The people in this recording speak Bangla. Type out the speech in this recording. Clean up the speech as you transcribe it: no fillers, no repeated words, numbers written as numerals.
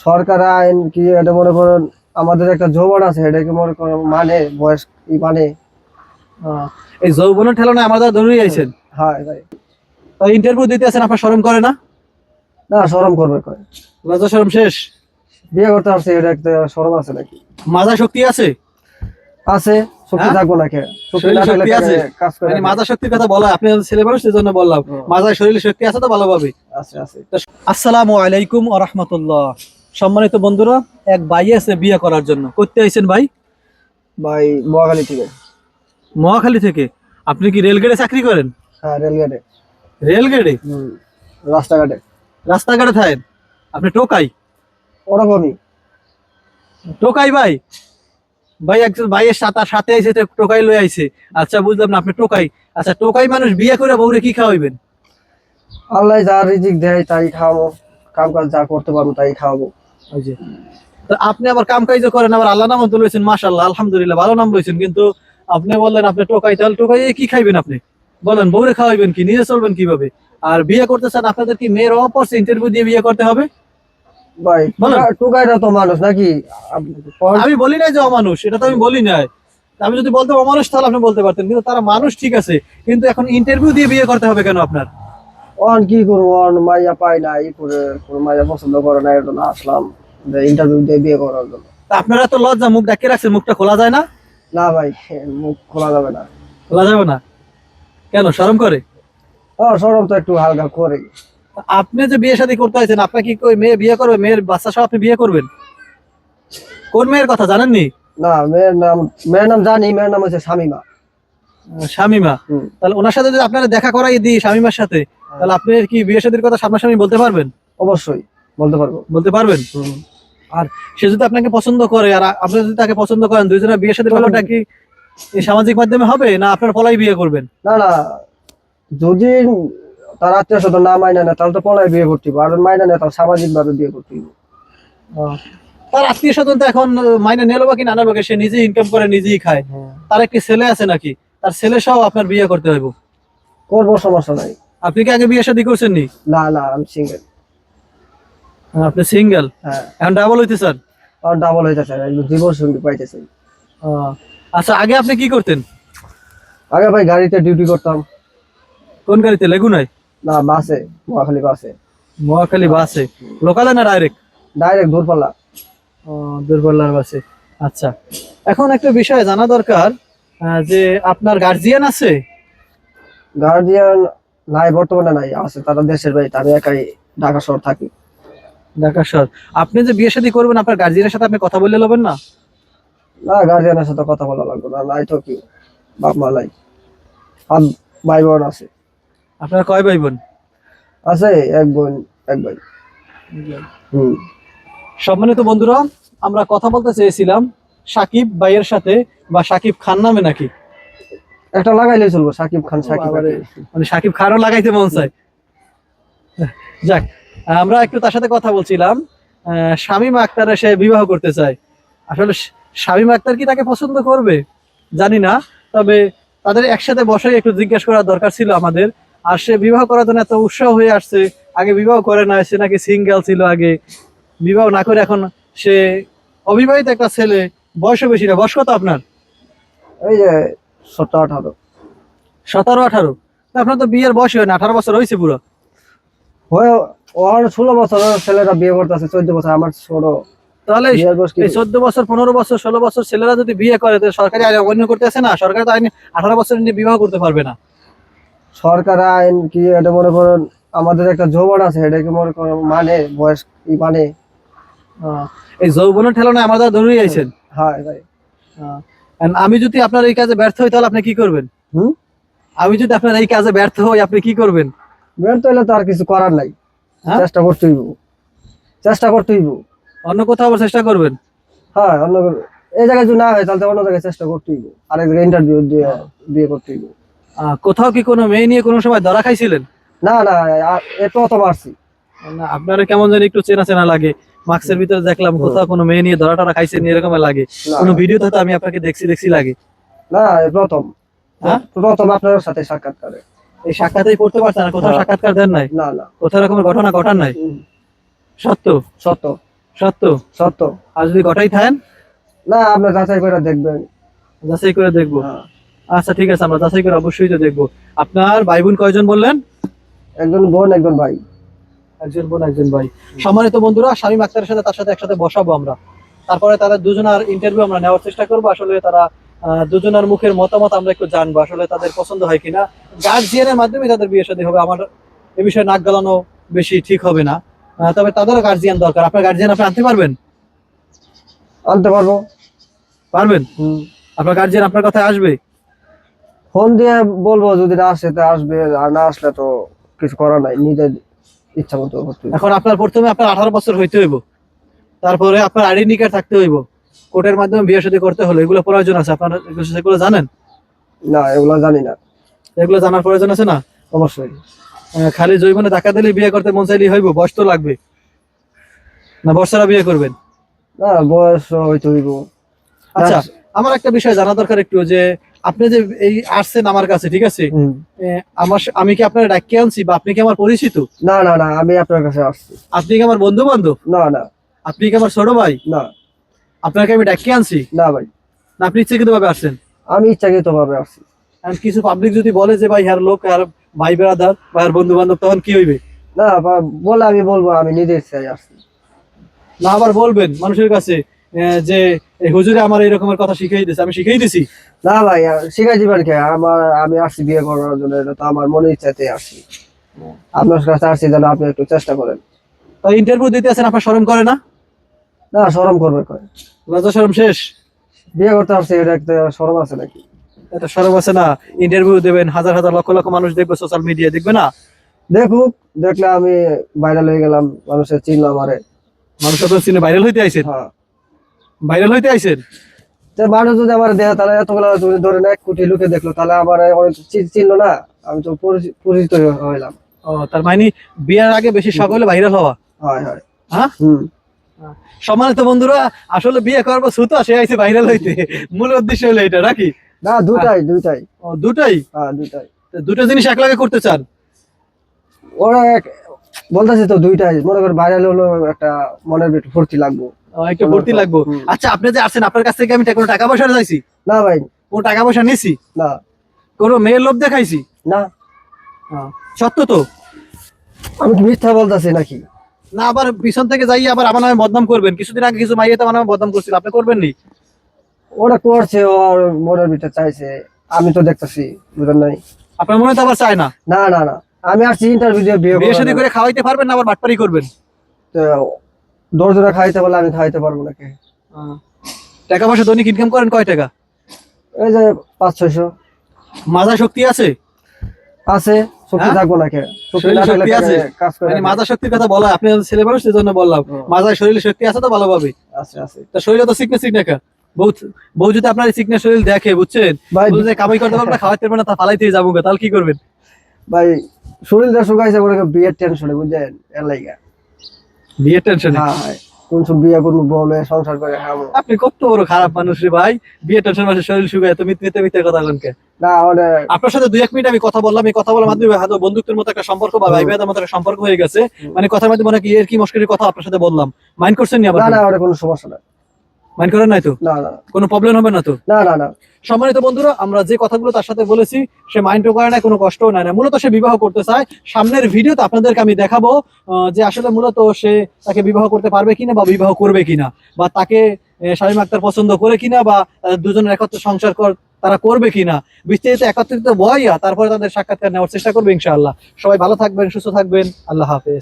সরকার আইন কি এটা মনে করেন আমাদের একটা যৌবন আছে এটাকে মনে করেন মানে বয়স কি মানে। এই যৌবনের ঠেলনায় আমাদের ধরেই আইছেন। হ্যাঁ ভাই। তো ইন্টারভিউ দিতে আছেন, আপনার শরম করে না? না শরম করবে কয়, লজ্জা শরম শেষ? বিয়ে করতে পারছি এটা একটা শরম আছে নাকি? মাজা শক্তি আছে? আছে, শক্তি হ্যাঁ? থাকবো নাকি? শক্তি শরীরে না থাকলে শক্তি আছে? কাজ করে মানে নাকি? মাজা শক্তির কথা বলা, আপনি ছেলে মানুষ সেজন্য বললাম। মাজায় শরীরে শক্তি আছে তো ভালোভাবে। আছে আছে। আসসালামু আলাইকুম ওয়া রাহমাতুল্লাহ। সম্মানিত বন্ধুরা, এক ভাই আছে বিয়ে করার জন্য। করতে আইছেন ভাই? ভাই মহাখালী থেকে। মহাখালী থেকে? আপনি কি রেলগেটে চাকরি করেন? হ্যাঁ রেলগেটে। রেলগেটে? রাস্তাঘাটে। রাস্তাঘাটে থাকেন? আপনি টোকাই? ওরকমই। টোকাই ভাই? ভাই একজন ভাইয়ের সাথে আইছে, তো টোকাই লই আইছে। আচ্ছা বুঝলাম না, আপনি টোকাই। আচ্ছা টোকাই মানুষ বিয়ে করে বউরে কি খাওয়াইবেন? আল্লাহ যা রিজিক দেয় তাই খাওয়াবো, কাম কাজ যা করতে পারবো তাই খাওয়াবো। ওই যে, তো আপনি আবার কাম কাজ করেন, আবার আল্লাহ নামও তো লইছেন, মাশাআল্লাহ আলহামদুলিল্লাহ ভালো নাম লইছেন, কিন্তু আপনি বললেন আপনি টোকাই, তাহলে টোকাই কি খাইবেন আপনি? বলেন, বউরে খাওয়াইবেন কি, নিজে চলবেন কিভাবে? আর বিয়ে করতে চান, আপনাদের কি মেয়ের অভাব পড়ছে ইন্টারভিউ দিয়ে বিয়ে করতে হবে? ভাই বলেন। টুকাইরা তো মানুষ নাকি? আমি বলি নাই যে অমানুষ, এটা তো আমি বলি নাই। আমি যদি বলতাম অমানুষ তাহলে আপনি বলতে পারতেন, কিন্তু তারা মানুষ ঠিক আছে, কিন্তু এখন ইন্টারভিউ দিয়ে বিয়ে করতে হবে কেন আপনার? অন কি করবো, অন মাইয়া পাই না, এই করে কোনো মাইয়া পছন্দ করে না, এর জন্য আসলাম ইন্টারভিউ দিয়ে বিয়ে করার জন্য। তা আপনারা তো লজ্জা, মুখ ডাকিয়ে রাখছেন, মুখটা খোলা যায় না? না ভাই, মুখ খোলা যাবে না। খোলা যাবে না কেন, শরম করে? শরম তো একটু হালকা করে। আপনি যে বিয়ে শাদী করতে আছেন, আপনার কি ওই মেয়ে বিয়ে করবে? মেয়ের বাচ্চা সহ আপনি বিয়ে করবেন? কোন মেয়ের কথা জানেননি? না মেয়ের নাম জানি, মেয়ের নাম হচ্ছে শামিমা। শামিমা? তাহলে ওনার সাথে যদি আপনারা দেখা করাই দিই শামিমার সাথে, তাহলে আপনি কি বিয়ে শাদীর কথা সামনাসামনি বলতে পারবেন? অবশ্যই বলতে পারবো। বলতে পারবেন? আর সে যদি আপনাকে পছন্দ করে আর আপনি যদি তাকে পছন্দ করেন, দুইজনের বিয়ে শাদীর ব্যাপারটা কি এই সামাজিক মাধ্যমে হবে, না আপনার পলাই বিয়ে করবেন? না না, যদি তার আত্মীয় স্বজন না মাইনা না তাহলে তো পলায় বিয়ে করতে হবে, আর মাইনা না তাহলে সামাজিক ভাবে বিয়ে করতে হবে। তার আত্মীয় স্বজন তো এখন মাইনে নেলো বা কি না নেলো, সে নিজেই ইনকাম করে নিজেই খায়। তার একটি ছেলে আছে নাকি? তার ছেলে সহ আপনার বিয়ে করতে হইব। করবো, সমস্যা নাই। আপনি কি আগে বিয়ে শাদী করছেন নি? না না, আমি সিঙ্গেল। আপনি সিঙ্গেল? হ্যাঁ। এখন ডাবল হইতে স্যার? আর ডাবল হইতেছে, একদম জীবন সঙ্গী পাইতেছে। আচ্ছা, আগে আপনি কি করতেন? আগে ভাই গাড়িতে ডিউটি করতাম। কোন গাড়িতে? লেগুনায়? না বাসে, মহাখালী বাসে। মহাখালী বাসে? লোকালে না ডাইরেক্ট? ডাইরেক্ট দূরপাল্লা। দূরপাল্লার বাসে। আচ্ছা, এখন একটা বিষয় জানা দরকার, যে আপনার গার্জিয়ান আছে? গার্জিয়ান নাই, বর্তমানে নাই, আছে তারা দেশের বাড়িতে, আমি একাই ঢাকা শহর থাকি। ঢাকা শহর? আপনি যে বিয়ে শাদী করবেন, আপনার গার্জিয়ানের সাথে আপনি কথা বললে লবেন না? না গার্জিয়ানের সাথে কথা বলা লাগবে না, নাই তো কি, বাপ মা নাই, আর ভাই বোন আছে। আপনার কয় ভাই বোন? আছে এক বোন, এক ভাই। হম। সম্মানিত বন্ধুরা, আমরা কথা বলতে চেয়েছিলাম সাকিব ভাইয়ের সাথে, বা সাকিব খান নামে নাকি? একটা লাগাইলে চলবো, সাকিব খান, সাকিব। মানে সাকিব খানও লাগাইতে মন চায়। যাক, আমরা একটু তার সাথে কথা বলছিলাম। শামীমা আক্তার সে বিবাহ করতে চায়। আসলে শামীমা আক্তার কি তাকে পছন্দ করবে জানি না, তবে তাদের একসাথে বসে একটু জিজ্ঞাসা করার দরকার ছিল আমাদের। আর সে বিবাহ করার জন্য এত উৎসাহ হয়ে আসছে, আগে বিবাহ করে না, সে নাকি সিঙ্গেল ছিল আগে, বিবাহ না করে এখন সে অবিবাহিত একটা ছেলে, বয়সও বেশি না। বয়স কত আপনার? এই যে 17-18। 17-18? আপনার তো বিয়ের বয়স হয় না, 18 বছর হয়েছে পুরো। হয়ে ওর 16 বছরের ছেলেরা বিয়ে করতেছে, 14 বছর, আমার ছোট। তাহলে এই 14 বছর, 15 বছর, 16 বছর ছেলেরা যদি বিয়ে করে, তো সরকারি আইন অমান্য করতেছে না? সরকার তো আইন 18 বছর নিয়ে বিবাহ করতে পারবে না। সরকার আইন কি এটা মনে করেন আমাদের একটা যৌবন আছে এটাকে মনে করেন মানে বয়স কি মানে। এই যৌবনের ঠেলনায় আমাদের ধরেই আইছেন। হ্যাঁ ভাই। আমি যদি আপনার এই কাজে ব্যর্থ হই, তাহলে আপনি কি করবেন? আমি যদি আপনার এই কাজে ব্যর্থ হই, আপনি কি করবেন? ব্যর্থ হইলে তো আর কিছু করার নাই, চেষ্টা করতে হইব, চেষ্টা করতে হইব। অন্য কোথাও আবার চেষ্টা করবেন? হ্যাঁ, অন্য এই জায়গায় যদি না হয় তাহলে অন্য জায়গায় চেষ্টা করতে হইব, আরেক জায়গায় ইন্টারভিউ দিয়ে বিয়ে করতে হইব। কোথাও কি কোনো মেয়ে নিয়ে কোনো সময় ধরা খাইছিলেন? না না, এত অত মারছি না, আপনার কেমন জানি একটু চেনা চেনা লাগে। মাস্কের ভিতরে দেখলাম কোথাও কোনো মেয়ে নিয়ে ধরা টরা খাইছেন এরকম লাগে। কোনো ভিডিওতে তো আমি আপনাকে দেখছি লাগে। না, প্রথম প্রথম আপনার সাথে সাক্ষাৎকারে। এই সাক্ষাতেই পড়তে পারছেন, কোথাও সাক্ষাৎকার দেন নাই? না না, কোথাও এরকম ঘটনা ঘটান নাই? সত্য? সত্য। সত্য? সত্য। আর যদি গটাই থাকেন? না, আপনি যাচাই করে দেখবেন। যাচাই করে দেখবো। হ্যাঁ। আচ্ছা ঠিক আছে, আমরা যাচাই করে অবশ্যই তো দেখবো। আপনার ভাই বোন কয়জন বললেন? একজন বোন, একজন ভাই। একজন বোন একজন ভাই। সম্মানিত বন্ধুরা, শামীম আক্তারের সাথে তার সাথে একসাথে বসাবো আমরা, তারপরে তাদের দুজনের ইন্টারভিউ আমরা নেওয়ার চেষ্টা করবো। আসলে তারা দুজনের মুখের মতামত আমরা একটু জানবো, আসলে তাদের পছন্দ হয় কিনা। গার্জিয়ানের মাধ্যমে তাদের বিয়ে শাদী হবে, আমার এ বিষয়ে নাক গলানো বেশি ঠিক হবে না। তবে তাদেরও গার্জিয়ান দরকার। আপনার গার্জিয়ান আপনি আনতে পারবেন? আনতে পারবো। পারবেন? হুম। আপনার গার্জিয়ান আপনার কথায় আসবে? ফোন দিয়ে বলবো, যদি না আসে তা আসবে, আর না আসলে তো কিছু করার নাই, নিজের ইচ্ছা মতো করতে হবে। এখন আপনার প্রথমে আপনার 18 বছর হইতে হইব, তারপরে আপনার আইডেন্টি কার্ড থাকতে হইব, কোর্টের মাধ্যমে বিয়ে শাদী করতে হলে এগুলো প্রয়োজন আছে। আপনারা সেগুলো জানেন? না, এগুলো জানি না। এগুলো জানার প্রয়োজন আছে না? অবশ্যই। খালি জৈবনে টাকা দিলে বিয়ে করতে মন চাইলেই হইব? বয়স তো লাগবে না, বর্ষারা বিয়ে করবেন? না, বয়স হইতে হইব। আচ্ছা, আমার একটা বিষয় জানা দরকার একটু, যে আপনি যে এই আসছেন আমার কাছে, ঠিক আছে, হুম। আমি কি আপনার ডাকিয়ে আনছি, বা আপনি কি আমার পরিচিত? না না না, আমি আপনার কাছে আসছি। আপনি কি আমার বন্ধু বান্ধব? না না। আপনি কি আমার ছোট ভাই? না। আপনাকে আমি ডাকিয়ে আনছি? না ভাই, না আপনি ইচ্ছাকৃত ভাবে আসছেন? আমি ইচ্ছাকৃত ভাবে আসছি। আর কিছু পাবলিক যদি বলে যে ভাই হ্যার লোক, আর ভাই বেড়াদার বা আর বন্ধু বান্ধব, তখন কি হইবে? না, বলে আমি বলবো আমি নিজে ইচ্ছায় আসছি। না আবার বলবেন মানুষের কাছে যে এই হুজুরে আমার এরকমের কথা শিখিয়ে দিয়েছে, আমি শিখিয়ে দিছি? না ভাই, শিখাই দিবেন কে? আমি আসছি বিয়ে করার জন্য, এটা তো আমার মনে ইচ্ছাতে আসছি। আপনার কাছে আসছি যেন আপনি একটু চেষ্টা করেন। তাই ইন্টারভিউ দিতে আছেন, আপনার শরম করে না? না, শরম করবে কয়? লজ্জা শরম শেষ? বিয়ে করতে আসছি, এটা একটা শরম আছে নাকি? এটা শরম আছে না? ইন্টারভিউ দেবেন, হাজার হাজার লক্ষ লক্ষ মানুষ দেখবে, সোশ্যাল মিডিয়া দেখবে না? দেখুক, দেখলে আমি ভাইরাল হয়ে গেলাম, মানুষের চিনলো আমারে। মানুষ আপনার চিনে ভাইরাল হইতে আইছেন? হ্যাঁ। ভাইরাল হইতে আইছেন? যে মানুষ যদি আমার দেয়, তাহলে এতগুলো যদি ধরেন 1 কোটি লোকে দেখলো, তাহলে আমার অনেক চিনলো না, আমি তো পরিচিত হইলাম। ও, তার মানে বিয়ের আগে বেশি শখ হলে ভাইরাল হওয়া? হয় হয়। হ্যাঁ। হুম। সম্মানিত বন্ধুরা, আসলে বিয়ে করবো সুতো, সে আইছে ভাইরাল হইতে, মূল উদ্দেশ্য হলো এটা নাকি? না, দুটাই দুটাই। ও, দুটাই? হ্যাঁ, দুটাই। তো দুটো জিনিস একলাগে করতে চান? ওরা বলতেছে তো দুইটাই, মনে করেন ভাইরাল হলো, একটা মনের ভিতর ফুর্তি লাগবো। একটু ভর্তি লাগবো। হুম। আচ্ছা, আপনি যে আসছেন, আপনার কাছ থেকে আমি কোনো টাকা পয়সা চাইছি? না ভাই। কোনো টাকা পয়সা নিছি? না কোনো মেয়ের লোভ দেখাইছি? না। সত্য তো? আমি কি মিথ্যা বলতেছি নাকি? না আবার পিছন থেকে যাই আবার আমার নামে বদনাম করবেন? কিছুদিন আগে কিছু মাইয়ে তো আমার নামে বদনাম করছিল, আপনি করবেন নি? ওরা করছে, ওর মনের ভিতর চাইছে, আমি তো দেখতেছি, বুঝেন নাই? আপনার মনে তো আবার চায় না? না না না, আমি আসছি ইন্টারভিউ দিয়ে বিয়ে বিয়ে শাদী করবো। করে খাওয়াইতে পারবেন না, আবার বাটপারি করবেন? দর্জনা খাইতে বলে আমি খাইতে পারবো নাকি? টাকা পয়সা দৈনিক ইনকাম করেন কয় টাকা? এই যে 500-600 মাজা শক্তি আছে? আছে। শক্তি হ্যাঁ? থাকবো নাকি? শক্তি শরীরে না থাকলে শক্তি আছে? কাজ করে মানে নাকি? মাজা শক্তির কথা বলা, আপনি ছেলে মানুষ সেজন্য বললাম। হুম। মাজায় শরীরে শক্তি আছে তো ভালোভাবে? আছে আছে। তা শরীরে তো সিকনেস সিকনেকা। বউ বউ যদি আপনার সিকনেস শরীর দেখে, বুঝছেন, ভাই বলছে যে কামাই করতে পারবো না, খাওয়াইতে পারবো না, তা ফালাইতে যাবো, তাহলে কি করবেন? ভাই, শরীরটা শুকাইছে, মনে করেন বিয়ের টেনশনে, বুঝছেন, এর লাইগা। বিয়ের টেনশনে? হ্যাঁ হ্যাঁ। কোন সব বিয়ে করবো, বলে সংসার করে খাবো। আপনি কত বড় খারাপ মানুষ রে ভাই! বিয়ের টেনশন মাসে শরীর শুকায়, তুমি মিথ্যে মিথ্যে কথা বলেন কে? না ওটা আপনার সাথে 2-1 মিনিট আমি কথা বললাম, এই কথা বলার মাধ্যমে হয়তো বন্ধুত্বের মতো একটা সম্পর্ক বা ভাই ভাইদের মতো একটা সম্পর্ক হয়ে গেছে। মানে কথার মাধ্যমে মনে কি এর কি মস্করির কথা আপনার সাথে বললাম, মাইন্ড করছেন নি? আবার না না, ওটা কোনো সমস্যা না। মাইন্ড করেন নাই তো? না না কোনো প্রবলেম হবে না তো? না না না। সম্মানিত বন্ধুরা, আমরা যে কথাগুলো তার সাথে বলেছি, সে মাইন্ডও করে না, কোনো কষ্টও নেয় না। মূলত সে বিবাহ করতে চায়। সামনের ভিডিওতে আপনাদেরকে আমি দেখাবো যে আসলে মূলত সে তাকে বিবাহ করতে পারবে কিনা, বা বিবাহ করবে কিনা, বা তাকে শামীম আক্তার পছন্দ করে কিনা, বা দুজনের একত্রে সংসার তারা করবে কিনা, বিস্তারিত একত্রিত বইয়া তারপরে তাদের সাক্ষাৎকার নেওয়ার চেষ্টা করবে ইনশাআল্লাহ। সবাই ভালো থাকবেন, সুস্থ থাকবেন। আল্লাহ হাফেজ।